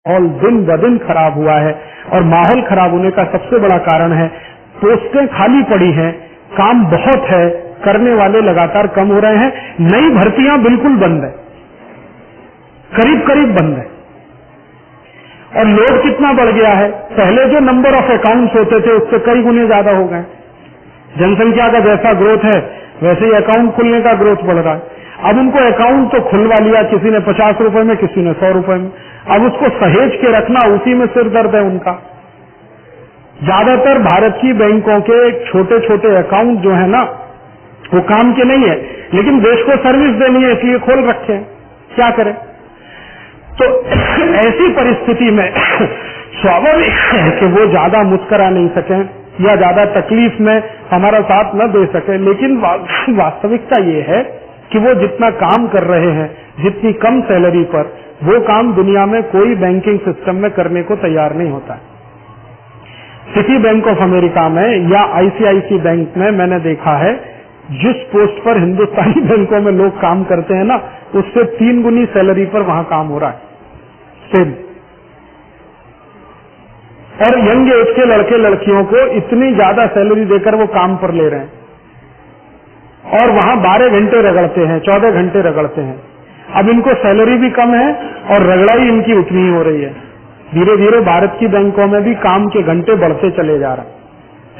माहौल दिन ब दिन खराब हुआ है और माहौल खराब होने का सबसे बड़ा कारण है पोस्टें खाली पड़ी हैं, काम बहुत है, करने वाले लगातार कम हो रहे हैं, नई भर्तियां बिल्कुल बंद है, करीब करीब बंद है। और लोड कितना बढ़ गया है, पहले जो नंबर ऑफ अकाउंट्स होते थे उससे कई गुने ज्यादा हो गए। जनसंख्या का जैसा ग्रोथ है वैसे ही अकाउंट खुलने का ग्रोथ बढ़ रहा है। अब उनको अकाउंट तो खुलवा लिया, किसी ने 50 रुपए में, किसी ने 100 रुपए में, अब उसको सहेज के रखना, उसी में सिर दर्द है उनका। ज्यादातर भारत की बैंकों के छोटे छोटे अकाउंट जो है ना वो काम के नहीं है, लेकिन देश को सर्विस देनी है इसलिए खोल रखे हैं, क्या करें। तो ऐसी परिस्थिति में स्वाभाविक है कि वो ज्यादा मुस्करा नहीं सके या ज्यादा तकलीफ में हमारा साथ न दे सके, लेकिन वास्तविकता ये है कि वो जितना काम कर रहे हैं, जितनी कम सैलरी पर, वो काम दुनिया में कोई बैंकिंग सिस्टम में करने को तैयार नहीं होता है। सिटी बैंक ऑफ अमेरिका में या आईसीआईसी बैंक में मैंने देखा है जिस पोस्ट पर हिंदुस्तानी बैंकों में लोग काम करते हैं ना, उससे 3 गुनी सैलरी पर वहां काम हो रहा है सेम। और यंग एज के लड़के लड़कियों को इतनी ज्यादा सैलरी देकर वो काम पर ले रहे हैं और वहां 12 घंटे रगड़ते हैं, 14 घंटे रगड़ते हैं। अब इनको सैलरी भी कम है और रगड़ाई इनकी उतनी ही हो रही है। धीरे धीरे भारत की बैंकों में भी काम के घंटे बढ़ते चले जा रहे हैं।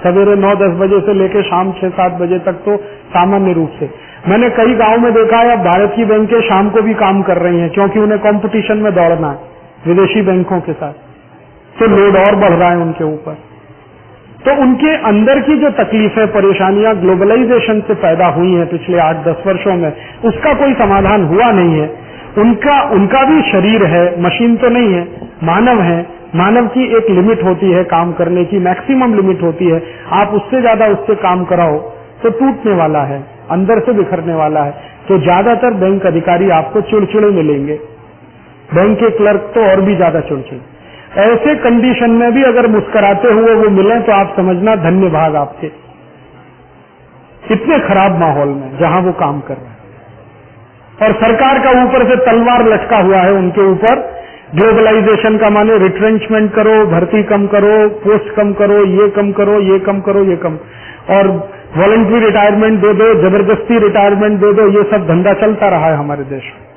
सवेरे 9-10 बजे से लेकर शाम 6-7 बजे तक तो सामान्य रूप से। मैंने कई गांव में देखा है अब भारत की बैंकें शाम को भी काम कर रही हैं क्योंकि उन्हें कंपटीशन में दौड़ना है विदेशी बैंकों के साथ, तो लोड और बढ़ रहा है उनके ऊपर। तो उनके अंदर की जो तकलीफें, परेशानियां ग्लोबलाइजेशन से पैदा हुई हैं पिछले 8-10 वर्षों में, उसका कोई समाधान हुआ नहीं है। उनका भी शरीर है, मशीन तो नहीं है, मानव है। मानव की एक लिमिट होती है काम करने की, मैक्सिमम लिमिट होती है। आप उससे ज्यादा उससे काम कराओ तो टूटने वाला है, अंदर से बिखरने वाला है। तो ज्यादातर बैंक अधिकारी आपको चिड़चिड़े मिलेंगे, बैंक के क्लर्क तो और भी ज्यादा चिड़चिड़े। ऐसे कंडीशन में भी अगर मुस्कुराते हुए वो मिले तो आप समझना धन्य भाग आपके, इतने खराब माहौल में जहां वो काम कर रहे हैं। और सरकार का ऊपर से तलवार लटका हुआ है उनके ऊपर, ग्लोबलाइजेशन का माने रिट्रेंचमेंट करो, भर्ती कम करो, पोस्ट कम करो, ये कम करो, ये कम करो, ये कम, और वॉलंटरी रिटायरमेंट दे दो, जबरदस्ती रिटायरमेंट दे दो, ये सब धंधा चलता रहा है हमारे देश में।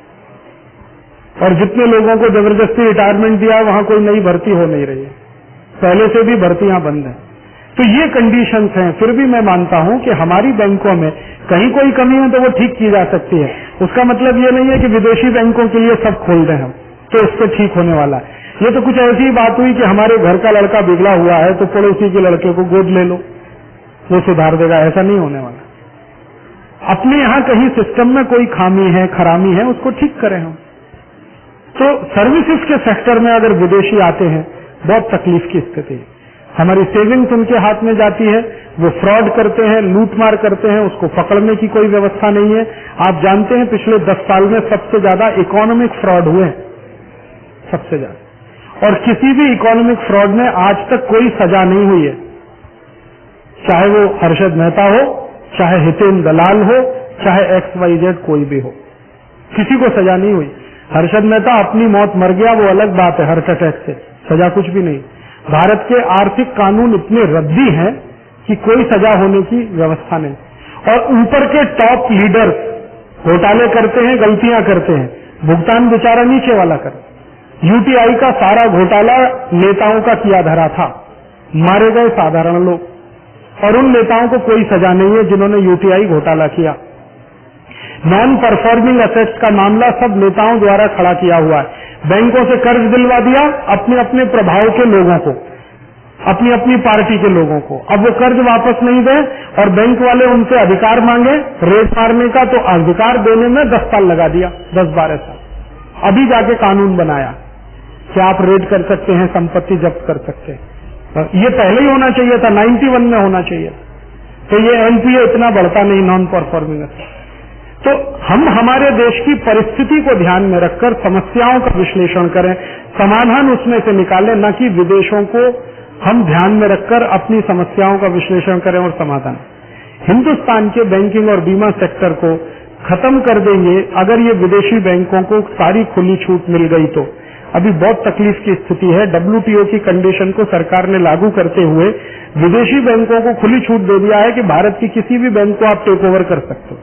और जितने लोगों को जबरदस्ती रिटायरमेंट दिया है वहां कोई नई भर्ती हो नहीं रही है, पहले से भी भर्तियां बंद हैं। तो ये कंडीशंस हैं। फिर भी मैं मानता हूं कि हमारी बैंकों में कहीं कोई कमी है तो वो ठीक की जा सकती है। उसका मतलब ये नहीं है कि विदेशी बैंकों के लिए सब खोल दें हम तो उससे ठीक होने वाला है। ये तो कुछ ऐसी बात हुई कि हमारे घर का लड़का बिगड़ा हुआ है तो पड़ोसी के लड़के को गोद ले लो, वो सुधार देगा, ऐसा नहीं होने वाला। अपने यहां कहीं सिस्टम में कोई खामी है, खरामी है, उसको ठीक करें हम। तो सर्विसेज के सेक्टर में अगर विदेशी आते हैं बहुत तकलीफ की स्थिति है। हमारी सेविंग्स उनके हाथ में जाती है, वो फ्रॉड करते हैं, लूटमार करते हैं, उसको पकड़ने की कोई व्यवस्था नहीं है। आप जानते हैं पिछले 10 साल में सबसे ज्यादा इकोनॉमिक फ्रॉड हुए हैं, सबसे ज्यादा। और किसी भी इकोनॉमिक फ्रॉड में आज तक कोई सजा नहीं हुई है, चाहे वो हर्षद मेहता हो, चाहे हितेन दलाल हो, चाहे XYZ कोई भी हो, किसी को सजा नहीं हुई। हर्षद मेहता अपनी मौत मर गया, वो अलग बात है, हार्ट अटैक से, सजा कुछ भी नहीं। भारत के आर्थिक कानून इतने रद्दी हैं कि कोई सजा होने की व्यवस्था नहीं। और ऊपर के टॉप लीडर्स घोटाले करते हैं, गलतियां करते हैं, भुगतान बेचारा नीचे वाला कर। यूटीआई का सारा घोटाला नेताओं का किया धरा था, मारे गए साधारण लोग, और उन नेताओं को कोई सजा नहीं है जिन्होंने यूटीआई घोटाला किया। नॉन परफॉर्मिंग एसेट्स का मामला सब नेताओं द्वारा खड़ा किया हुआ है। बैंकों से कर्ज दिलवा दिया अपने अपने प्रभाव के लोगों को, अपनी अपनी पार्टी के लोगों को। अब वो कर्ज वापस नहीं दे और बैंक वाले उनसे अधिकार मांगे रेट मारने का, तो अधिकार देने में 10 साल लगा दिया, 10-12 साल। अभी जाके कानून बनाया कि आप रेट कर सकते हैं, संपत्ति जब्त कर सकते हैं। ये पहले ही होना चाहिए था, 91 में होना चाहिए। तो ये एनपीए इतना बढ़ता नहीं, नॉन परफॉर्मिंग एसेट। तो हम हमारे देश की परिस्थिति को ध्यान में रखकर समस्याओं का विश्लेषण करें, समाधान उसमें से निकालें, न कि विदेशों को हम ध्यान में रखकर अपनी समस्याओं का विश्लेषण करें और समाधान। हिंदुस्तान के बैंकिंग और बीमा सेक्टर को खत्म कर देंगे अगर ये विदेशी बैंकों को सारी खुली छूट मिल गई तो। अभी बहुत तकलीफ की स्थिति है। WTO की कंडीशन को सरकार ने लागू करते हुए विदेशी बैंकों को खुली छूट दे दिया है कि भारत की किसी भी बैंक को आप टेक ओवर कर सकते हो,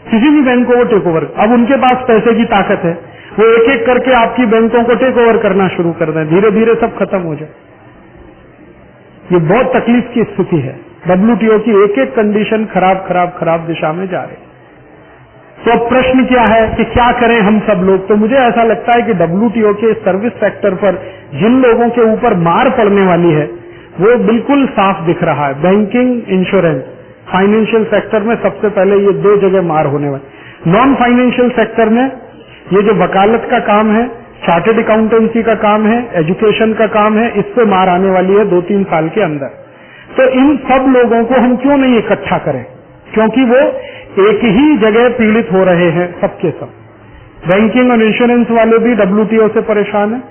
किसी भी बैंक को वो टेक ओवर। अब उनके पास पैसे की ताकत है, वो एक एक करके आपकी बैंकों को टेक ओवर करना शुरू कर दें, धीरे धीरे सब खत्म हो जाए। ये बहुत तकलीफ की स्थिति है। WTO की एक एक कंडीशन खराब दिशा में जा रही है। तो अब प्रश्न क्या है कि क्या करें हम सब लोग? तो मुझे ऐसा लगता है कि WTO के सर्विस सेक्टर पर जिन लोगों के ऊपर मार पड़ने वाली है वो बिल्कुल साफ दिख रहा है। बैंकिंग, इंश्योरेंस, फाइनेंशियल सेक्टर में सबसे पहले ये दो जगह मार होने वाली। नॉन फाइनेंशियल सेक्टर में ये जो वकालत का काम है, चार्टर्ड अकाउंटेंसी का काम है, एजुकेशन का काम है, इस पे मार आने वाली है 2-3 साल के अंदर। तो इन सब लोगों को हम क्यों नहीं इकट्ठा करें, क्योंकि वो एक ही जगह पीड़ित हो रहे हैं सबके सब। बैंकिंग और इंश्योरेंस वाले भी WTO से परेशान है,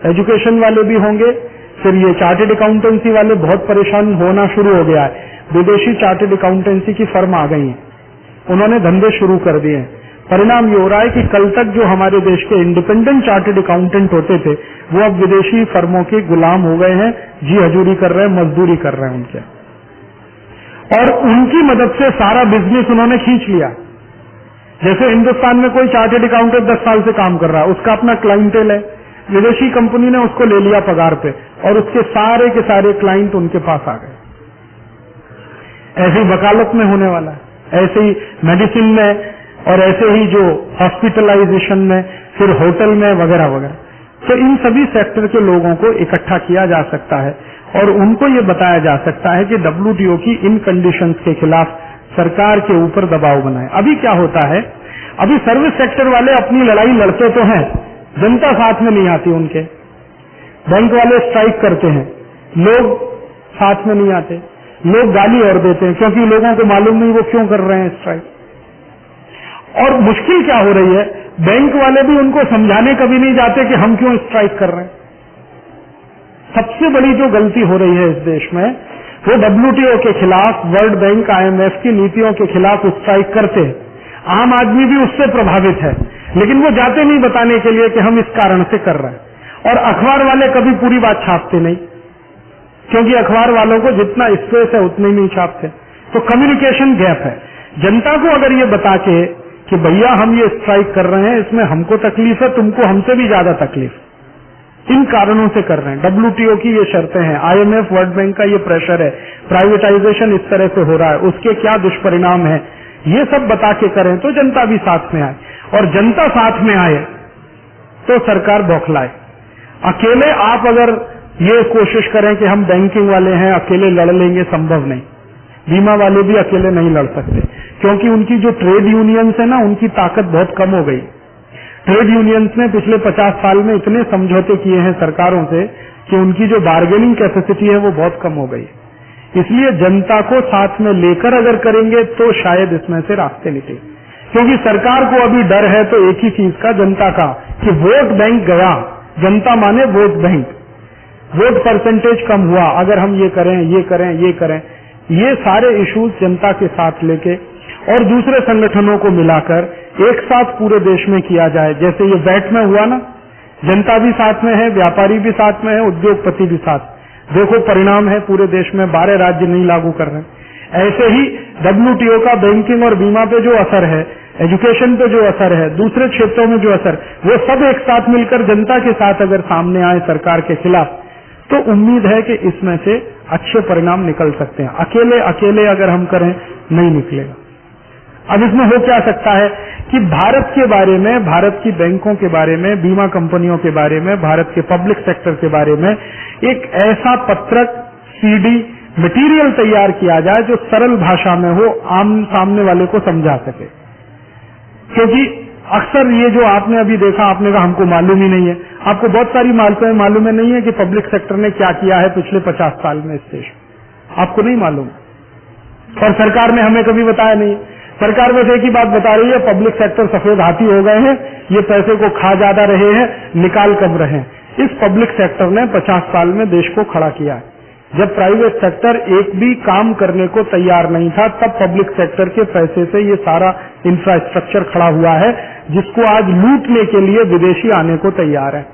एजुकेशन वाले भी होंगे, फिर ये चार्टर्ड अकाउंटेंसी वाले बहुत परेशान होना शुरू हो गया है। विदेशी चार्टर्ड अकाउंटेंसी की फर्म आ गई है, उन्होंने धंधे शुरू कर दिए हैं। परिणाम ये हो रहा है कि कल तक जो हमारे देश के इंडिपेंडेंट चार्टर्ड अकाउंटेंट होते थे वो अब विदेशी फर्मों के गुलाम हो गए हैं, जी हजूरी कर रहे हैं, मजदूरी कर रहे हैं उनके, और उनकी मदद से सारा बिजनेस उन्होंने खींच लिया। जैसे हिंदुस्तान में कोई चार्टर्ड अकाउंटेंट 10 साल से काम कर रहा है, उसका अपना क्लाइंटेल है, विदेशी कंपनी ने उसको ले लिया पगार पे और उसके सारे के सारे क्लाइंट उनके पास आ गए। ऐसे ही वकालत में होने वाला है, ऐसे ही मेडिसिन में, और ऐसे ही जो हॉस्पिटलाइजेशन में, फिर होटल में वगैरह वगैरह। तो इन सभी सेक्टर के लोगों को इकट्ठा किया जा सकता है और उनको ये बताया जा सकता है कि WTO की इन कंडीशंस के खिलाफ सरकार के ऊपर दबाव बनाए। अभी क्या होता है, अभी सर्विस सेक्टर वाले अपनी लड़ाई लड़ते तो हैं, जनता साथ में नहीं आती उनके। बैंक वाले स्ट्राइक करते हैं, लोग साथ में नहीं आते, लोग गाली और देते हैं क्योंकि लोगों को मालूम नहीं वो क्यों कर रहे हैं स्ट्राइक। और मुश्किल क्या हो रही है, बैंक वाले भी उनको समझाने कभी नहीं जाते कि हम क्यों स्ट्राइक कर रहे हैं। सबसे बड़ी जो गलती हो रही है इस देश में वो WTO के खिलाफ, वर्ल्ड बैंक, IMF की नीतियों के खिलाफ स्ट्राइक करते हैं। आम आदमी भी उससे प्रभावित है, लेकिन वो जाते नहीं बताने के लिए कि हम इस कारण से कर रहे हैं। और अखबार वाले कभी पूरी बात छापते नहीं, क्योंकि अखबार वालों को जितना स्पेस है उतने ही नहीं छापते। तो कम्युनिकेशन गैप है। जनता को अगर ये बता के कि भैया हम ये स्ट्राइक कर रहे हैं, इसमें हमको तकलीफ है, तुमको हमसे भी ज्यादा तकलीफ, इन कारणों से कर रहे हैं, WTO की ये शर्तें हैं, IMF, वर्ल्ड बैंक का ये प्रेशर है, प्राइवेटाइजेशन इस तरह से हो रहा है, उसके क्या दुष्परिणाम है, ये सब बता के करें तो जनता भी साथ में आए। और जनता साथ में आए तो सरकार बौखलाए। अकेले आप अगर ये कोशिश करें कि हम बैंकिंग वाले हैं अकेले लड़ लेंगे, संभव नहीं। बीमा वाले भी अकेले नहीं लड़ सकते, क्योंकि उनकी जो ट्रेड यूनियंस है ना, उनकी ताकत बहुत कम हो गई। ट्रेड यूनियंस ने पिछले 50 साल में इतने समझौते किए हैं सरकारों से कि उनकी जो बार्गेनिंग कैपेसिटी है वो बहुत कम हो गई। इसलिए जनता को साथ में लेकर अगर करेंगे तो शायद इसमें से रास्ते निकले, क्योंकि सरकार को अभी डर है तो एक ही चीज का, जनता का, कि वोट बैंक गया। जनता माने वोट बैंक, वोट परसेंटेज कम हुआ, अगर हम ये करें ये करें ये करें, ये सारे इश्यूज जनता के साथ लेके और दूसरे संगठनों को मिलाकर एक साथ पूरे देश में किया जाए। जैसे ये वैट में हुआ ना, जनता भी साथ में है, व्यापारी भी साथ में है, उद्योगपति भी साथ। देखो परिणाम है, पूरे देश में 12 राज्य नहीं लागू कर रहे। ऐसे ही WTO का बैंकिंग और बीमा पे जो असर है, एजुकेशन पे जो असर है, दूसरे क्षेत्रों में जो असर, वो सब एक साथ मिलकर जनता के साथ अगर सामने आए सरकार के खिलाफ, तो उम्मीद है कि इसमें से अच्छे परिणाम निकल सकते हैं। अकेले अकेले अगर हम करें नहीं निकलेगा। अब इसमें हो क्या सकता है कि भारत के बारे में, भारत की बैंकों के बारे में, बीमा कंपनियों के बारे में, भारत के पब्लिक सेक्टर के बारे में एक ऐसा पत्रक, CD, मटेरियल तैयार किया जाए जो सरल भाषा में हो, आम सामने वाले को समझा सके। क्योंकि अक्सर ये जो आपने अभी देखा, आपने कहा हमको मालूम ही नहीं है। आपको बहुत सारी मालूम है नहीं है कि पब्लिक सेक्टर ने क्या किया है पिछले 50 साल में इस देश में, आपको नहीं मालूम। और सरकार ने हमें कभी बताया नहीं। सरकार बस एक ही बात बता रही है, पब्लिक सेक्टर सफेद हाथी हो गए हैं, ये पैसे को खा ज्यादा रहे हैं, निकाल कम रहे हैं। इस पब्लिक सेक्टर ने 50 साल में देश को खड़ा किया है। जब प्राइवेट सेक्टर एक भी काम करने को तैयार नहीं था, तब पब्लिक सेक्टर के पैसे से ये सारा इंफ्रास्ट्रक्चर खड़ा हुआ है, जिसको आज लूटने के लिए विदेशी आने को तैयार है।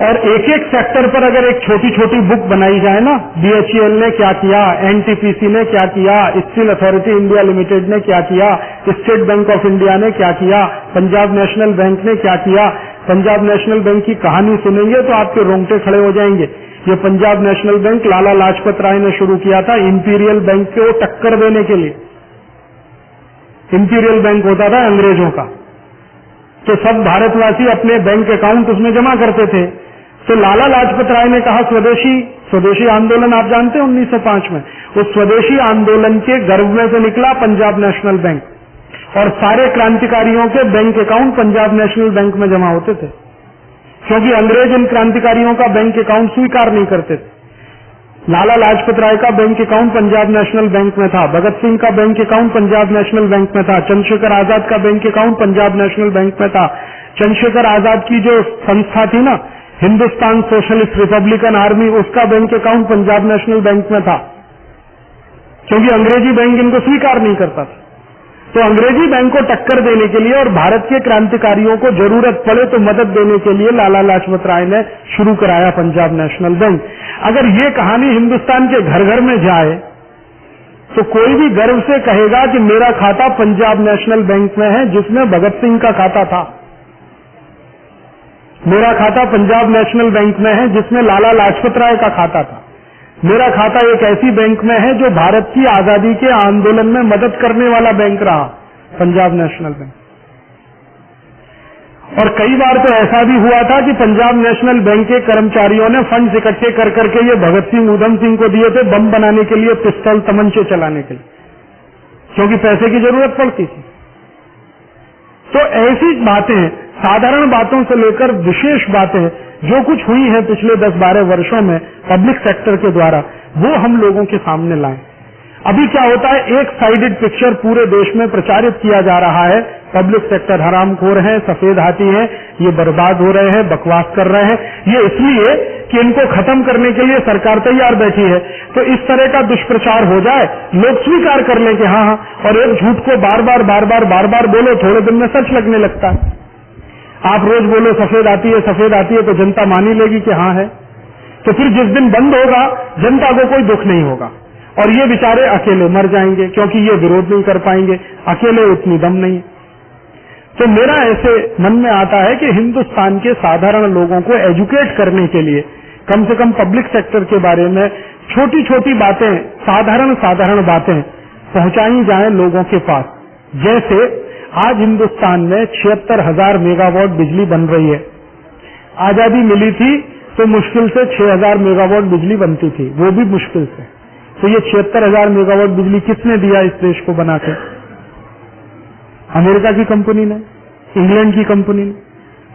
और एक एक सेक्टर पर अगर एक छोटी छोटी बुक बनाई जाए ना, BHEL ने क्या किया, NTPC ने क्या किया, स्टील अथॉरिटी इंडिया लिमिटेड ने क्या किया, स्टेट बैंक ऑफ इंडिया ने क्या किया, पंजाब नेशनल बैंक ने क्या किया। पंजाब नेशनल बैंक की कहानी सुनेंगे तो आपके रोंगटे खड़े हो जाएंगे। ये पंजाब नेशनल बैंक लाला लाजपत राय ने शुरू किया था इंपीरियल बैंक को टक्कर देने के लिए। इंपीरियल बैंक होता था अंग्रेजों का, तो सब भारतवासी अपने बैंक अकाउंट उसमें जमा करते थे। तो लाला लाजपत राय ने कहा स्वदेशी आंदोलन आप जानते हैं 1905 में, उस स्वदेशी आंदोलन के गर्भ में से निकला पंजाब नेशनल बैंक, और सारे क्रांतिकारियों के bank account Punjab national bank में जमा होते थे, क्योंकि अंग्रेज इन क्रांतिकारियों का बैंक अकाउंट स्वीकार नहीं करते थे। लाला लाजपत राय का bank account Punjab national bank में था, भगत सिंह का bank account Punjab national bank में था, चंद्रशेखर आजाद का bank account Punjab national bank में था। चंद्रशेखर आजाद की जो संस्था थी ना, हिंदुस्तान सोशलिस्ट रिपब्लिकन आर्मी, उसका bank account Punjab national bank में था, क्योंकि अंग्रेजी बैंक इनको स्वीकार नहीं करता था। तो अंग्रेजी बैंक को टक्कर देने के लिए और भारत के क्रांतिकारियों को जरूरत पड़े तो मदद देने के लिए लाला लाजपत राय ने शुरू कराया पंजाब नेशनल बैंक। अगर ये कहानी हिंदुस्तान के घर घर में जाए तो कोई भी गर्व से कहेगा कि मेरा खाता पंजाब नेशनल बैंक में है, जिसमें भगत सिंह का खाता था। मेरा खाता पंजाब नेशनल बैंक में है, जिसमें लाला लाजपत राय का खाता था। मेरा खाता एक ऐसी बैंक में है जो भारत की आजादी के आंदोलन में मदद करने वाला बैंक रहा, पंजाब नेशनल बैंक। और कई बार तो ऐसा भी हुआ था कि पंजाब नेशनल बैंक के कर्मचारियों ने फंड्स इकट्ठे कर करके ये भगत सिंह ऊधम सिंह को दिए थे बम बनाने के लिए, पिस्तौल तमंचे चलाने के लिए, क्योंकि पैसे की जरूरत पड़ती थी। तो ऐसी बातें, साधारण बातों से लेकर विशेष बातें जो कुछ हुई हैं पिछले 10-12 वर्षों में पब्लिक सेक्टर के द्वारा, वो हम लोगों के सामने लाएं। अभी क्या होता है, एक साइडेड पिक्चर पूरे देश में प्रचारित किया जा रहा है, पब्लिक सेक्टर हरामखोर हैं, सफेद हाथी हैं, ये बर्बाद हो रहे हैं, बकवास कर रहे हैं। ये इसलिए कि इनको खत्म करने के लिए सरकार तैयार बैठी है। तो इस तरह का दुष्प्रचार हो जाए, लोग स्वीकार कर लें कि हाँ, और एक झूठ को बार बार बोलो, थोड़े दिन में सच लगने लगता है। आप रोज बोलो सफेद आती है, तो जनता मान ही लेगी कि हाँ है। तो फिर जिस दिन बंद होगा, जनता को कोई दुख नहीं होगा, और ये बेचारे अकेले मर जाएंगे, क्योंकि ये विरोध नहीं कर पाएंगे, अकेले उतनी दम नहीं। तो मेरा ऐसे मन में आता है कि हिंदुस्तान के साधारण लोगों को एजुकेट करने के लिए कम से कम पब्लिक सेक्टर के बारे में छोटी छोटी बातें, साधारण बातें पहुंचाई जाएं लोगों के पास। जैसे आज हिंदुस्तान में 76,000 मेगावाट बिजली बन रही है। आजादी मिली थी तो मुश्किल से 6,000 मेगावाट बिजली बनती थी, वो भी मुश्किल से। तो ये 76,000 मेगावाट बिजली किसने दिया इस देश को बना के? अमेरिका की कंपनी ने, इंग्लैंड की कंपनी ने,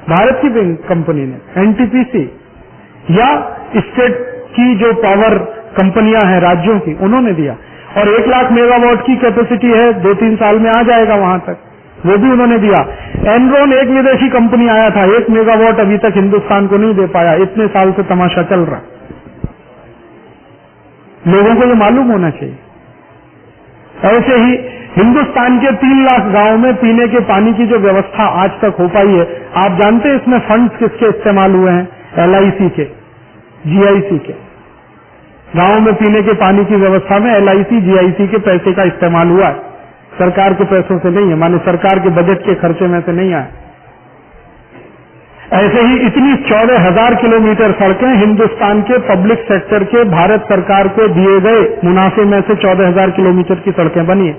भारत की कंपनी ने, NTPC या स्टेट की जो पावर कंपनियां हैं राज्यों की, उन्होंने दिया। और 1 लाख मेगावाट की कैपेसिटी है, 2-3 साल में आ जाएगा वहां तक, वो भी उन्होंने दिया। एनरॉन एक विदेशी कंपनी आया था, 1 मेगावाट अभी तक हिंदुस्तान को नहीं दे पाया। इतने साल से तमाशा चल रहा, लोगों को ये मालूम होना चाहिए। ऐसे ही हिंदुस्तान के 3 लाख गांवों में पीने के पानी की जो व्यवस्था आज तक हो पाई है, आप जानते हैं इसमें फंड्स किसके इस्तेमाल हुए हैं? LIC के, GIC के। गांव में पीने के पानी की व्यवस्था में LIC, GIC के पैसे का इस्तेमाल हुआ है, सरकार के पैसों से नहीं है, माने सरकार के बजट के खर्चे में से नहीं आए। ऐसे ही इतनी 14,000 किलोमीटर सड़कें हिंदुस्तान के पब्लिक सेक्टर के भारत सरकार को दिए गए मुनाफे में से 14,000 किलोमीटर की सड़कें बनी है।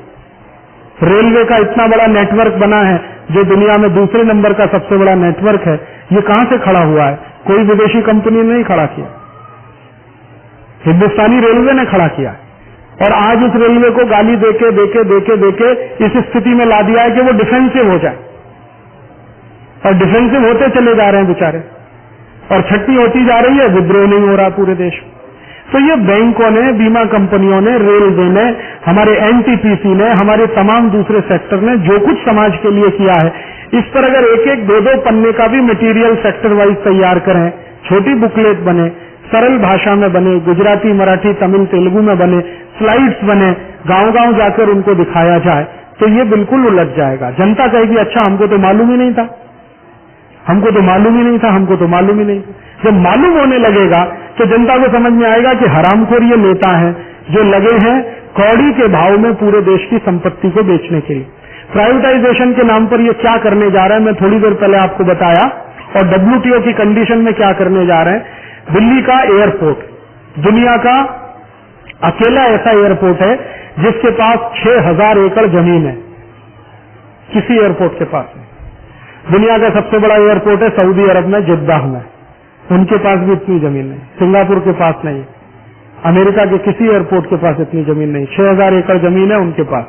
रेलवे का इतना बड़ा नेटवर्क बना है, जो दुनिया में दूसरे नंबर का सबसे बड़ा नेटवर्क है। ये कहां से खड़ा हुआ है? कोई विदेशी कंपनी ने नहीं खड़ा किया, हिंदुस्तानी रेलवे ने खड़ा किया। और आज उस रेलवे को गाली देके इस स्थिति में ला दिया है कि वो डिफेंसिव हो जाए, और डिफेंसिव होते चले जा रहे हैं बेचारे, और छट्टी होती जा रही है, विद्रोह नहीं हो रहा पूरे देश में। तो ये बैंकों ने, बीमा कंपनियों ने, रेलवे ने, हमारे NTPC ने, हमारे तमाम दूसरे सेक्टर ने जो कुछ समाज के लिए किया है, इस पर अगर 1-1, 2-2 पन्ने का भी मटेरियल सेक्टर वाइज तैयार करें, छोटी बुकलेट बने, सरल भाषा में बने, गुजराती, मराठी, तमिल, तेलुगु में बने, स्लाइड्स बने, गांव-गांव जाकर उनको दिखाया जाए, तो ये बिल्कुल उलझ जाएगा। जनता कहेगी अच्छा हमको तो मालूम ही नहीं था, हमको तो मालूम ही नहीं था, हमको तो मालूम ही नहीं था। जब मालूम होने लगेगा तो जनता को समझ में आएगा कि हरामखोर ये नेता हैं जो लगे हैं कौड़ी के भाव में पूरे देश की संपत्ति को बेचने के लिए। प्राइवेटाइजेशन के नाम पर ये क्या करने जा रहे हैं, मैं थोड़ी देर पहले आपको बताया, और WTO की कंडीशन में क्या करने जा रहे हैं। दिल्ली का एयरपोर्ट दुनिया का अकेला ऐसा एयरपोर्ट है जिसके पास 6000 एकड़ जमीन है, किसी एयरपोर्ट के पास नहीं। दुनिया का सबसे बड़ा एयरपोर्ट है सऊदी अरब में, जिद्दाह में, उनके पास भी इतनी जमीन नहीं। सिंगापुर के पास नहीं, अमेरिका के किसी एयरपोर्ट के पास इतनी जमीन नहीं। 6000 एकड़ जमीन है उनके पास,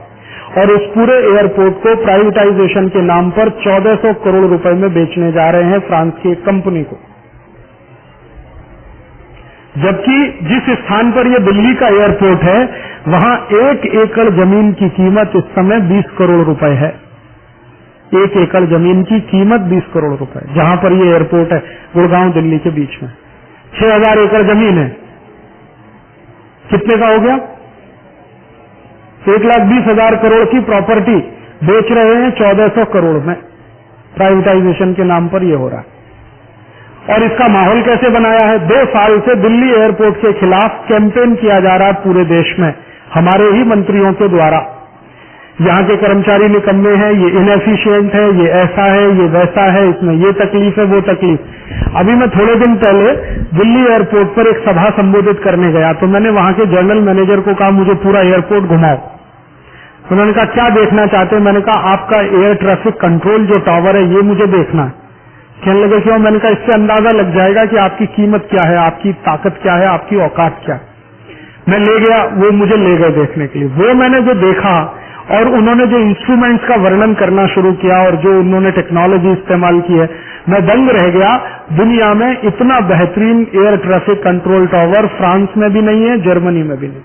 और उस पूरे एयरपोर्ट को प्राइवेटाइजेशन के नाम पर 1400 करोड़ रुपए में बेचने जा रहे हैं फ्रांस की एक कंपनी को। जबकि जिस स्थान पर यह दिल्ली का एयरपोर्ट है वहां 1 एकड़ जमीन की कीमत इस समय 20 करोड़ रुपए है। 1 एकड़ जमीन की कीमत 20 करोड़ रुपए, जहां पर यह एयरपोर्ट है, गुड़गांव दिल्ली के बीच में। 6000 एकड़ जमीन है, कितने का हो गया? 1,20,000 करोड़ की प्रॉपर्टी बेच रहे हैं 1400 करोड़ में। प्राइवेटाइजेशन के नाम पर यह हो रहा है। और इसका माहौल कैसे बनाया है? 2 साल से दिल्ली एयरपोर्ट के खिलाफ कैंपेन किया जा रहा है पूरे देश में, हमारे ही मंत्रियों के द्वारा। यहाँ के कर्मचारी निकम्मे हैं, ये इनएफिशिएंट है, ये ऐसा है, ये वैसा है, इसमें ये तकलीफ है, वो तकलीफ। अभी मैं थोड़े दिन पहले दिल्ली एयरपोर्ट पर एक सभा संबोधित करने गया, तो मैंने वहां के जनरल मैनेजर को कहा मुझे पूरा एयरपोर्ट घुमाओ। उन्होंने कहा क्या देखना चाहते हैं? मैंने कहा आपका एयर ट्रैफिक कंट्रोल जो टावर है ये मुझे देखना है। कहने लगे क्यों? मैंने कहा इससे अंदाजा लग जाएगा कि आपकी कीमत क्या है, आपकी ताकत क्या है, आपकी औकात क्या है। मैं ले गया, वो मुझे ले गए देखने के लिए। वो मैंने जो देखा और उन्होंने जो इंस्ट्रूमेंट्स का वर्णन करना शुरू किया और जो उन्होंने टेक्नोलॉजी इस्तेमाल की है, मैं दंग रह गया। दुनिया में इतना बेहतरीन air traffic control tower France में भी नहीं है, जर्मनी में भी नहीं।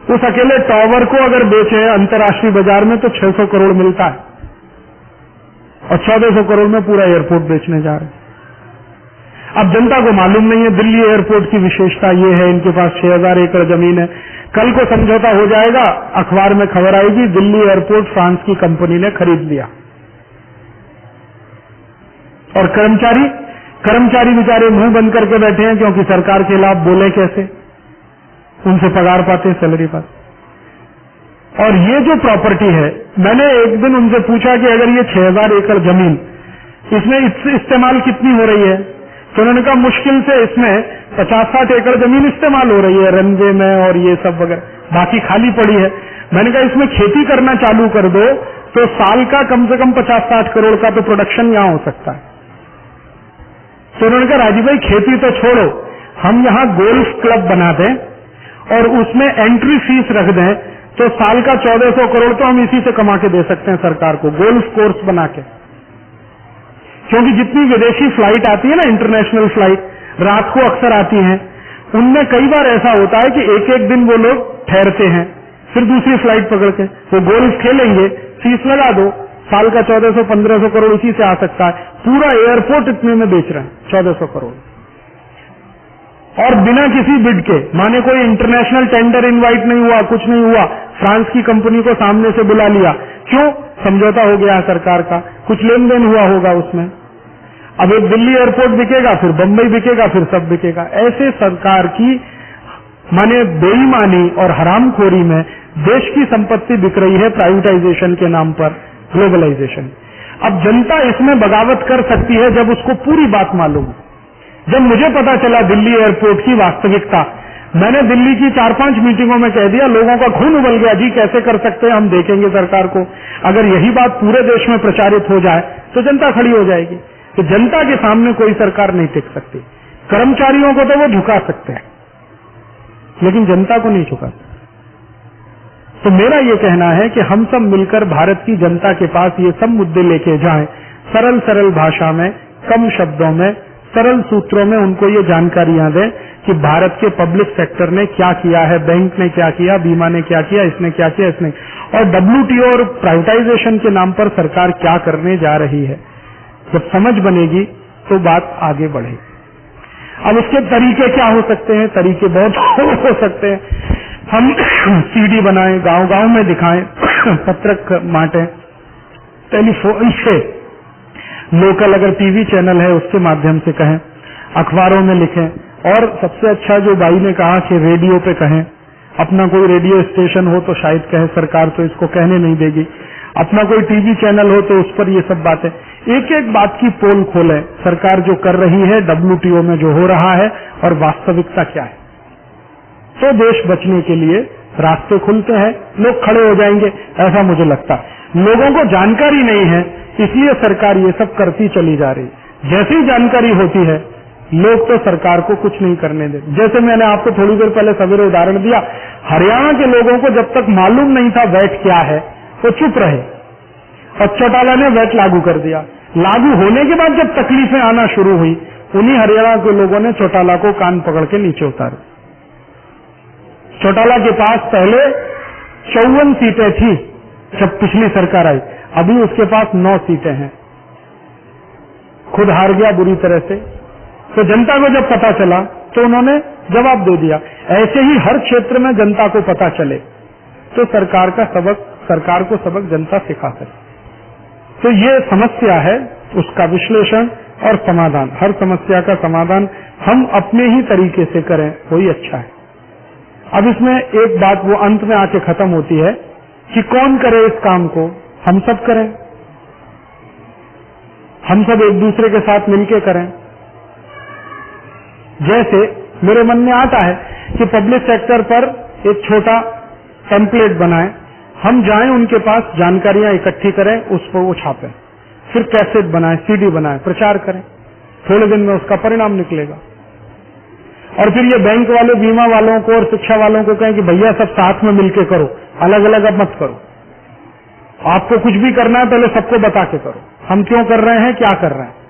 उस अकेले टावर को अगर बेचे अंतर्राष्ट्रीय बाजार में तो 600 करोड़ मिलता है, और 1400 करोड़ में पूरा एयरपोर्ट बेचने जा रहे हैं। अब जनता को मालूम नहीं है दिल्ली एयरपोर्ट की विशेषता ये है, इनके पास 6000 एकड़ जमीन है। कल को समझौता हो जाएगा, अखबार में खबर आएगी दिल्ली एयरपोर्ट फ्रांस की कंपनी ने खरीद लिया। और कर्मचारी बेचारे मुंह बंद करके बैठे हैं, क्योंकि सरकार के खिलाफ बोले कैसे, उनसे पगार पाते, सैलरी पाते। और ये जो प्रॉपर्टी है, मैंने एक दिन उनसे पूछा कि अगर ये 6000 एकड़ जमीन, इसमें इस्तेमाल कितनी हो रही है? तो उन्होंने कहा मुश्किल से इसमें 50-60 एकड़ जमीन इस्तेमाल हो रही है रनवे में और ये सब वगैरह, बाकी खाली पड़ी है। मैंने कहा इसमें खेती करना चालू कर दो तो साल का कम से कम 50-60 करोड़ का तो प्रोडक्शन यहां हो सकता है। तो उन्होंने कहा राजीव भाई खेती तो छोड़ो, हम यहां गोल्फ क्लब बना दें और उसमें एंट्री फीस रख दें, तो साल का 1400 करोड़ तो हम इसी से कमा के दे सकते हैं सरकार को, गोल्फ कोर्स बना के। क्योंकि जितनी विदेशी फ्लाइट आती है ना, इंटरनेशनल फ्लाइट रात को अक्सर आती हैं, उनमें कई बार ऐसा होता है कि एक एक दिन वो लोग ठहरते हैं, फिर दूसरी फ्लाइट पकड़ के वो गोल्फ खेलेंगे, फीस लगा दो, साल का 1400-1500 करोड़ इसी से आ सकता है। पूरा एयरपोर्ट इतने में बेच रहे हैं, 1400 करोड़, और बिना किसी बिड के। माने कोई इंटरनेशनल टेंडर इनवाइट नहीं हुआ, कुछ नहीं हुआ, फ्रांस की कंपनी को सामने से बुला लिया। क्यों? समझौता हो गया सरकार का, कुछ लेन देन हुआ होगा उसमें। अब एक दिल्ली एयरपोर्ट बिकेगा, फिर बंबई बिकेगा, फिर सब बिकेगा। ऐसे सरकार की माने बेईमानी और हरामखोरी में देश की संपत्ति बिक रही है प्राइवेटाइजेशन के नाम पर, ग्लोबलाइजेशन। अब जनता इसमें बगावत कर सकती है जब उसको पूरी बात मालूम। जब मुझे पता चला दिल्ली एयरपोर्ट की वास्तविकता, मैंने दिल्ली की 4-5 मीटिंगों में कह दिया, लोगों का खून उबल गया, जी कैसे कर सकते हैं, हम देखेंगे सरकार को। अगर यही बात पूरे देश में प्रचारित हो जाए तो जनता खड़ी हो जाएगी। तो जनता के सामने कोई सरकार नहीं टिक सकती। कर्मचारियों को तो वो झुका सकते हैं, लेकिन जनता को नहीं झुका सकते। तो मेरा ये कहना है कि हम सब मिलकर भारत की जनता के पास ये सब मुद्दे लेके जाएं, सरल सरल भाषा में, कम शब्दों में, सरल सूत्रों में उनको ये जानकारियां दें कि भारत के पब्लिक सेक्टर ने क्या किया है, बैंक ने क्या किया, बीमा ने क्या किया, इसने क्या किया, इसने, और WTO और प्राइवेटाइजेशन के नाम पर सरकार क्या करने जा रही है। जब समझ बनेगी तो बात आगे बढ़ेगी। अब उसके तरीके क्या हो सकते हैं? तरीके बहुत हो सकते हैं। हम सीडी बनाएं, गांव गांव में दिखाएं, पत्रक बांटें, टेलीफोन से, लोकल अगर टीवी चैनल है उसके माध्यम से कहें, अखबारों में लिखें, और सबसे अच्छा जो बाई ने कहा कि रेडियो पे कहें। अपना कोई रेडियो स्टेशन हो तो शायद कहे, सरकार तो इसको कहने नहीं देगी। अपना कोई टीवी चैनल हो तो उस पर ये सब बातें, एक एक बात की पोल खोलें, सरकार जो कर रही है, WTO में जो हो रहा है और वास्तविकता क्या है। तो देश बचने के लिए रास्ते खुलते हैं, लोग खड़े हो जाएंगे, ऐसा मुझे लगता है। लोगों को जानकारी नहीं है, इसलिए सरकार ये सब करती चली जा रही। जैसे ही जानकारी होती है, लोग तो सरकार को कुछ नहीं करने देते। जैसे मैंने आपको थोड़ी देर पहले सवेरे उदाहरण दिया, हरियाणा के लोगों को जब तक मालूम नहीं था वैट क्या है, वो चुप रहे, और चौटाला ने वैट लागू कर दिया। लागू होने के बाद जब तकलीफें आना शुरू हुई, उन्हीं हरियाणा के लोगों ने चौटाला को कान पकड़ के नीचे उतारा। चौटाला के पास पहले 54 सीटें थी जब पिछली सरकार आई, अभी उसके पास 9 सीटें हैं। खुद हार गया बुरी तरह से। तो जनता को जब पता चला तो उन्होंने जवाब दे दिया। ऐसे ही हर क्षेत्र में जनता को पता चले तो सरकार को सबक जनता सिखा सके। तो ये समस्या है, उसका विश्लेषण और समाधान, हर समस्या का समाधान हम अपने ही तरीके से करें, वही अच्छा है। अब इसमें एक बात वो अंत में आके खत्म होती है कि कौन करे इस काम को? हम सब करें, हम सब एक दूसरे के साथ मिलकर करें। जैसे मेरे मन में आता है कि पब्लिक सेक्टर पर एक छोटा टेम्पलेट बनाएं, हम जाएं उनके पास, जानकारियां इकट्ठी करें, उस पर वो छापें, फिर कैसेट बनाएं, CD बनाएं, प्रचार करें, थोड़े दिन में उसका परिणाम निकलेगा। और फिर ये बैंक वाले, बीमा वालों को और शिक्षा वालों को कहें कि भैया सब साथ में मिलकर करो, अलग अलग अब मत करो। आपको कुछ भी करना है पहले सबको बता के करो, हम क्यों कर रहे हैं, क्या कर रहे हैं।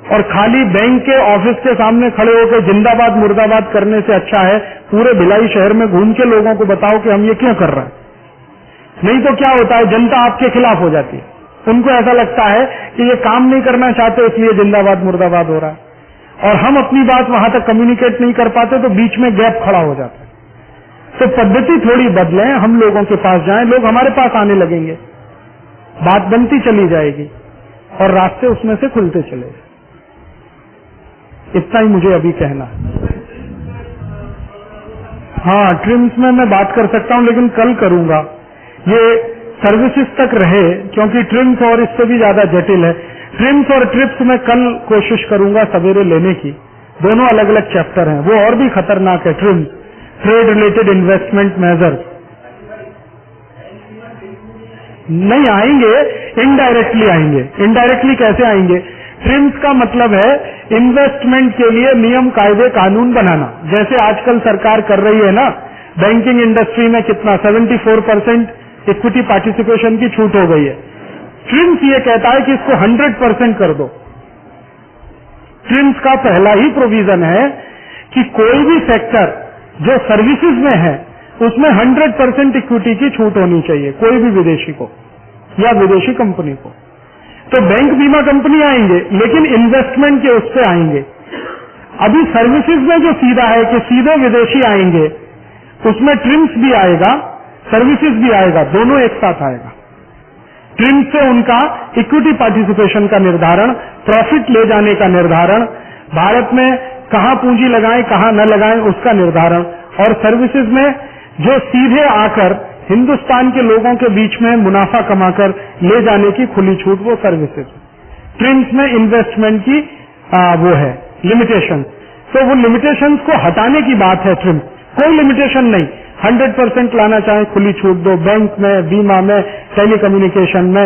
और खाली बैंक के ऑफिस के सामने खड़े होकर जिंदाबाद मुर्दाबाद करने से अच्छा है पूरे भिलाई शहर में घूम के लोगों को बताओ कि हम ये क्यों कर रहे हैं। नहीं तो क्या होता है, जनता आपके खिलाफ हो जाती है। उनको ऐसा लगता है कि ये काम नहीं करना चाहते इसलिए जिंदाबाद मुर्दाबाद हो रहा है, और हम अपनी बात वहां तक कम्युनिकेट नहीं कर पाते तो बीच में गैप खड़ा हो जाता है। तो पद्धति थोड़ी बदलें, हम लोगों के पास जाएं, लोग हमारे पास आने लगेंगे, बात बनती चली जाएगी और रास्ते उसमें से खुलते चले। इतना ही मुझे अभी कहना है। हाँ, ट्रिम्स में मैं बात कर सकता हूं लेकिन कल करूंगा। ये सर्विसेज तक रहे क्योंकि ट्रिम्स और इससे भी ज्यादा जटिल है। ट्रिम्स और ट्रिप्स में कल कोशिश करूंगा सवेरे लेने की, दोनों अलग अलग चैप्टर हैं, वो और भी खतरनाक है। TRIMS, trade related investment measures, नहीं आएंगे, इनडायरेक्टली आएंगे। इनडायरेक्टली कैसे आएंगे? ट्रिम्स का मतलब है इन्वेस्टमेंट के लिए नियम कायदे कानून बनाना, जैसे आजकल सरकार कर रही है ना। बैंकिंग इंडस्ट्री में कितना 74% इक्विटी पार्टिसिपेशन की छूट हो गई है। ट्रिम्स ये कहता है कि इसको 100% कर दो। ट्रिम्स का पहला ही प्रोविजन है कि कोई भी सेक्टर जो सर्विसेज में है उसमें 100% इक्विटी की छूट होनी चाहिए, कोई भी विदेशी को या विदेशी कंपनी को। तो बैंक बीमा कंपनी आएंगे लेकिन इन्वेस्टमेंट के उस पर आएंगे। अभी सर्विसेज में जो सीधा है कि सीधे विदेशी आएंगे, उसमें ट्रिम्स भी आएगा, सर्विसेज भी आएगा, दोनों एक साथ आएगा। ट्रिम्स से उनका इक्विटी पार्टिसिपेशन का निर्धारण, प्रॉफिट ले जाने का निर्धारण, भारत में कहां पूंजी लगाएं कहां न लगाएं उसका निर्धारण, और सर्विसेज में जो सीधे आकर हिंदुस्तान के लोगों के बीच में मुनाफा कमाकर ले जाने की खुली छूट, वो सर्विसेज। ट्रिम्स में इन्वेस्टमेंट की वो है लिमिटेशन, तो वो लिमिटेशंस को हटाने की बात है। ट्रिम्स कोई लिमिटेशन नहीं, 100% लाना चाहे खुली छूट दो, बैंक में, बीमा में, टेलीकम्युनिकेशन में,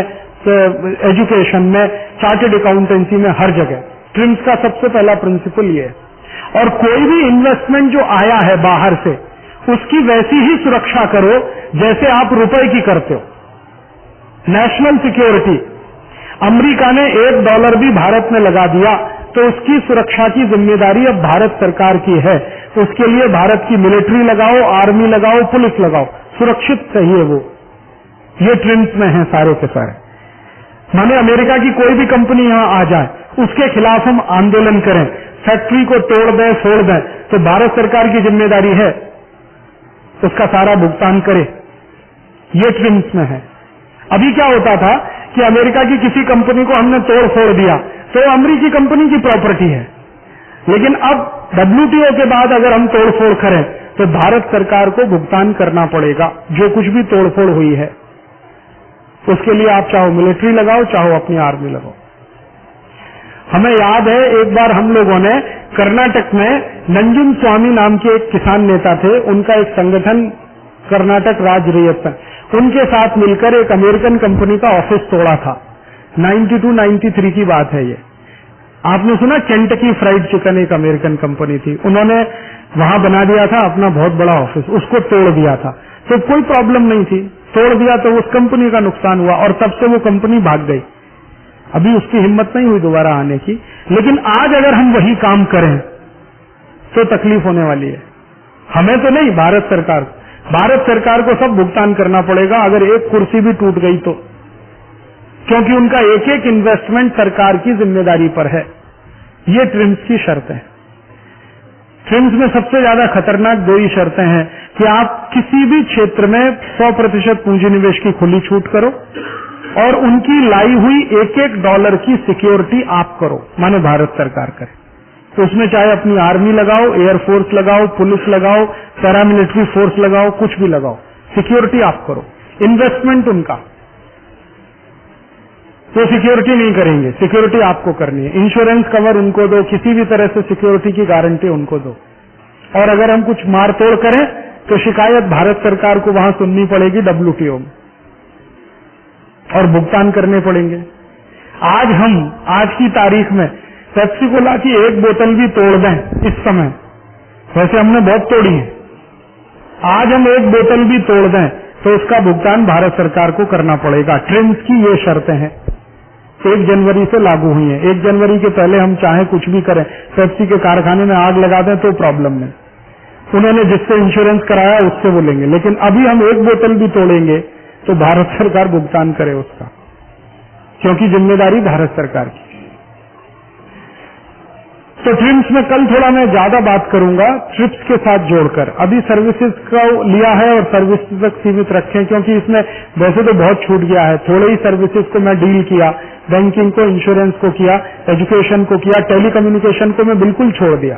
एजुकेशन में, चार्टर्ड अकाउंटेंसी में, हर जगह। ट्रिम्स का सबसे पहला प्रिंसिपल ये है। और कोई भी इन्वेस्टमेंट जो आया है बाहर से, उसकी वैसी ही सुरक्षा करो जैसे आप रुपए की करते हो। नेशनल सिक्योरिटी, अमेरिका ने $1 भी भारत में लगा दिया तो उसकी सुरक्षा की जिम्मेदारी अब भारत सरकार की है। उसके लिए भारत की मिलिट्री लगाओ, आर्मी लगाओ, पुलिस लगाओ, सुरक्षित चाहिए वो। ये ट्रिम्स में है सारे के सारे। माने अमेरिका की कोई भी कंपनी यहां आ जाए, उसके खिलाफ हम आंदोलन करें, फैक्ट्री को तोड़ दें, फोड़ दें, तो भारत सरकार की जिम्मेदारी है उसका सारा भुगतान करे। ये ट्रिम्स में है। अभी क्या होता था कि अमेरिका की किसी कंपनी को हमने तोड़ फोड़ दिया तो अमेरिकी कंपनी की प्रॉपर्टी है, लेकिन अब WTO के बाद अगर हम तोड़ फोड़ करें तो भारत सरकार को भुगतान करना पड़ेगा जो कुछ भी तोड़ फोड़ हुई है। उसके लिए आप चाहो मिलिट्री लगाओ, चाहो अपनी आर्मी लगाओ। हमें याद है एक बार हम लोगों ने कर्नाटक में नंजुन स्वामी नाम के एक किसान नेता थे, उनका एक संगठन कर्नाटक राज्य रैयत, उनके साथ मिलकर एक अमेरिकन कंपनी का ऑफिस तोड़ा था। 92-93 की बात है ये। आपने सुना केंटकी फ्राइड चिकन एक अमेरिकन कंपनी थी, उन्होंने वहां बना दिया था अपना बहुत बड़ा ऑफिस, उसको तोड़ दिया था। तो कोई प्रॉब्लम नहीं थी, तोड़ दिया तो उस कंपनी का नुकसान हुआ और तब से वो कंपनी भाग गई। अभी उसकी हिम्मत नहीं हुई दोबारा आने की। लेकिन आज अगर हम वही काम करें तो तकलीफ होने वाली है। हमें तो नहीं, भारत सरकार को सब भुगतान करना पड़ेगा अगर एक कुर्सी भी टूट गई तो, क्योंकि उनका एक एक इन्वेस्टमेंट सरकार की जिम्मेदारी पर है। ये ट्रिम्स की शर्तें हैं। ट्रिम्स में सबसे ज्यादा खतरनाक दो ही शर्तें हैं कि आप किसी भी क्षेत्र में 100% पूंजी निवेश की खुली छूट करो और उनकी लाई हुई एक एक डॉलर की सिक्योरिटी आप करो, माने भारत सरकार करे। तो उसमें चाहे अपनी आर्मी लगाओ, एयरफोर्स लगाओ, पुलिस लगाओ, पैरामिलिट्री फोर्स लगाओ, कुछ भी लगाओ, सिक्योरिटी आप करो। इन्वेस्टमेंट उनका, तो सिक्योरिटी नहीं करेंगे, सिक्योरिटी आपको करनी है। इंश्योरेंस कवर उनको दो, किसी भी तरह से सिक्योरिटी की गारंटी उनको दो। और अगर हम कुछ मारतोड़ करें तो शिकायत भारत सरकार को वहां सुननी पड़ेगी WTO में और भुगतान करने पड़ेंगे। आज की तारीख में पेप्सी कोला की एक बोतल भी तोड़ दें इस समय, वैसे हमने बहुत तोड़ी है, आज हम एक बोतल भी तोड़ दें तो उसका भुगतान भारत सरकार को करना पड़ेगा। ट्रिम्स की ये शर्तें हैं, 1 जनवरी से लागू हुई है। 1 जनवरी के पहले हम चाहे कुछ भी करें, पेप्सी के कारखाने में आग लगा दें तो प्रॉब्लम नहीं, उन्होंने जिससे इंश्योरेंस कराया उससे वो लेंगे। लेकिन अभी हम एक बोतल भी तोड़ेंगे तो भारत सरकार भुगतान करे उसका, क्योंकि जिम्मेदारी भारत सरकार की। तो ट्रिम्स में कल थोड़ा मैं ज्यादा बात करूंगा ट्रिप्स के साथ जोड़कर। अभी सर्विसेज का लिया है और सर्विसेज तक सीमित रखें, क्योंकि इसमें वैसे तो बहुत छूट गया है। थोड़े ही सर्विसेज को मैं डील किया, बैंकिंग को, इंश्योरेंस को किया, एजुकेशन को किया, टेलीकम्युनिकेशन को मैं बिल्कुल छोड़ दिया,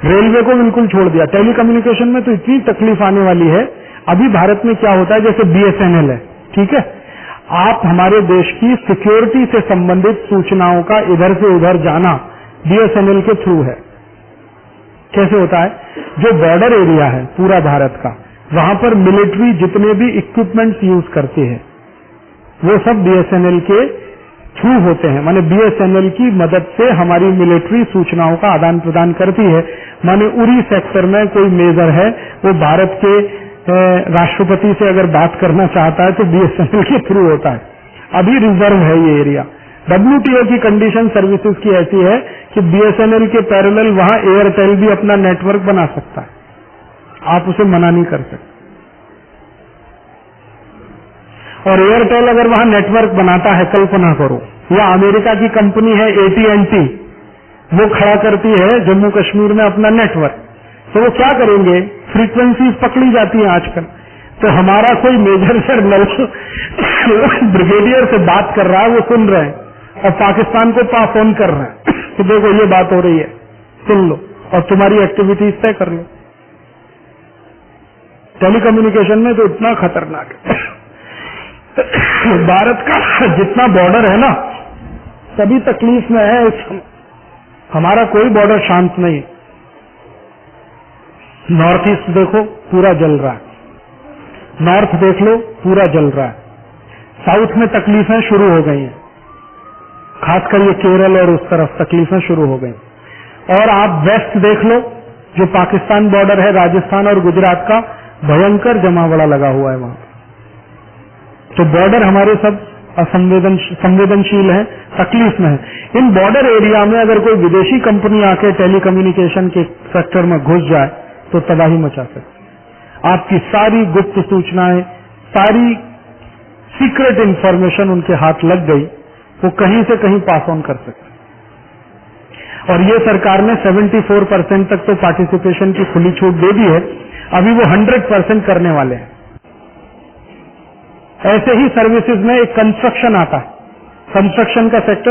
रेलवे को बिल्कुल छोड़ दिया। टेलीकम्युनिकेशन में तो इतनी तकलीफ आने वाली है। अभी भारत में क्या होता है, जैसे BSNL है, ठीक है, आप हमारे देश की सिक्योरिटी से संबंधित सूचनाओं का इधर से उधर जाना BSNL के थ्रू है। कैसे होता है, जो बॉर्डर एरिया है पूरा भारत का, वहां पर मिलिट्री जितने भी इक्विपमेंट्स यूज करती है वो सब BSNL के थ्रू होते हैं। माने BSNL की मदद से हमारी मिलिट्री सूचनाओं का आदान प्रदान करती है। माने उरी सेक्टर में कोई मेजर है, वो भारत के राष्ट्रपति से अगर बात करना चाहता है तो BSNL के थ्रू होता है। अभी रिजर्व है ये एरिया। WTO की कंडीशन सर्विसेज की ऐसी है कि BSNL के पैरेलल वहां एयरटेल भी अपना नेटवर्क बना सकता है, आप उसे मना नहीं कर सकते। और एयरटेल अगर वहां नेटवर्क बनाता है, कल्पना करो, या अमेरिका की कंपनी है AT&T, वो खड़ा करती है जम्मू कश्मीर में अपना नेटवर्क, तो वो क्या करेंगे, फ्रीक्वेंसीज पकड़ी जाती है आजकल। तो हमारा कोई मेजर जनरल ब्रिगेडियर से बात कर रहा है, वो सुन रहे हैं और पाकिस्तान को फोन कर रहे हैं कि देखो ये बात हो रही है, सुन लो और तुम्हारी एक्टिविटीज तय कर लो। टेलीकम्युनिकेशन में तो इतना खतरनाक है। भारत का जितना बॉर्डर है ना, सभी तकलीफ में है। हमारा कोई बॉर्डर शांत नहीं। नॉर्थ ईस्ट देखो पूरा जल रहा है, नॉर्थ देख लो पूरा जल रहा है, साउथ में तकलीफें शुरू हो गई हैं, खासकर ये केरल और उस तरफ तकलीफें शुरू हो गई। और आप वेस्ट देख लो, जो पाकिस्तान बॉर्डर है, राजस्थान और गुजरात का, भयंकर जमावड़ा लगा हुआ है वहां। तो बॉर्डर हमारे सब संवेदनशील है, तकलीफ में है। इन बॉर्डर एरिया में अगर कोई विदेशी कंपनी आके टेलीकम्युनिकेशन के सेक्टर में घुस जाए तो तबाही मचा सकती। आपकी सारी गुप्त सूचनाएं, सारी सीक्रेट इंफॉर्मेशन उनके हाथ लग गई, वो कहीं से कहीं पास ऑन कर सकते। और ये सरकार ने 74% तक तो पार्टिसिपेशन की खुली छूट दे दी है, अभी वो 100% करने वाले हैं। ऐसे ही सर्विसेज में एक कंस्ट्रक्शन आता है, कंस्ट्रक्शन का सेक्टर